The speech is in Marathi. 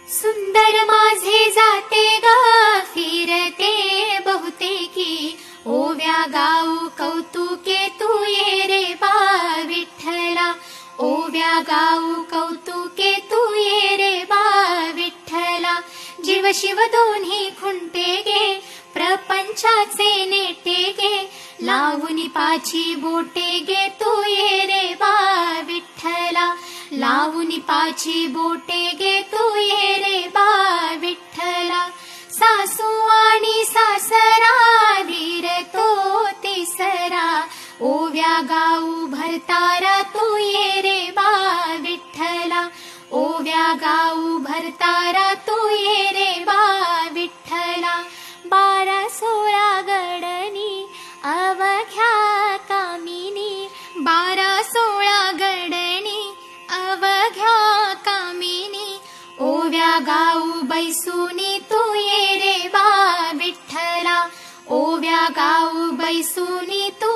सुंदर माझे जाते ग फिरते बहुतेकी, ओव्या गाऊ कौतुके तू ये रे बा विठ्ठला, ओव्या गाऊ कौतुके तू ये रे बा विठ्ठला. जीव शिव दोन्ही खुंटे गे प्रपंचाचे नेटे गे, लावून पाची बोटे गे तू ये रे बा विठ्ठला, लावून पाची बोटे गे तू ये रे बा विठ्ठला. सासू आणि सासरा धीर तो तिसरा, ओव्या गाऊ भरतारा तू ये रे बा विठ्ठला, ओव्या गाऊ भरतारा तू ये रे बा विठ्ठला. 12-16 गडणी अवघ्या कामिनी, 12-16 गडणी अवघ्या कामिनी, ओव्या गाऊ बैसुनी तू ये रे बा विठ्ठला, ओव्या गाऊ बैसुनी तू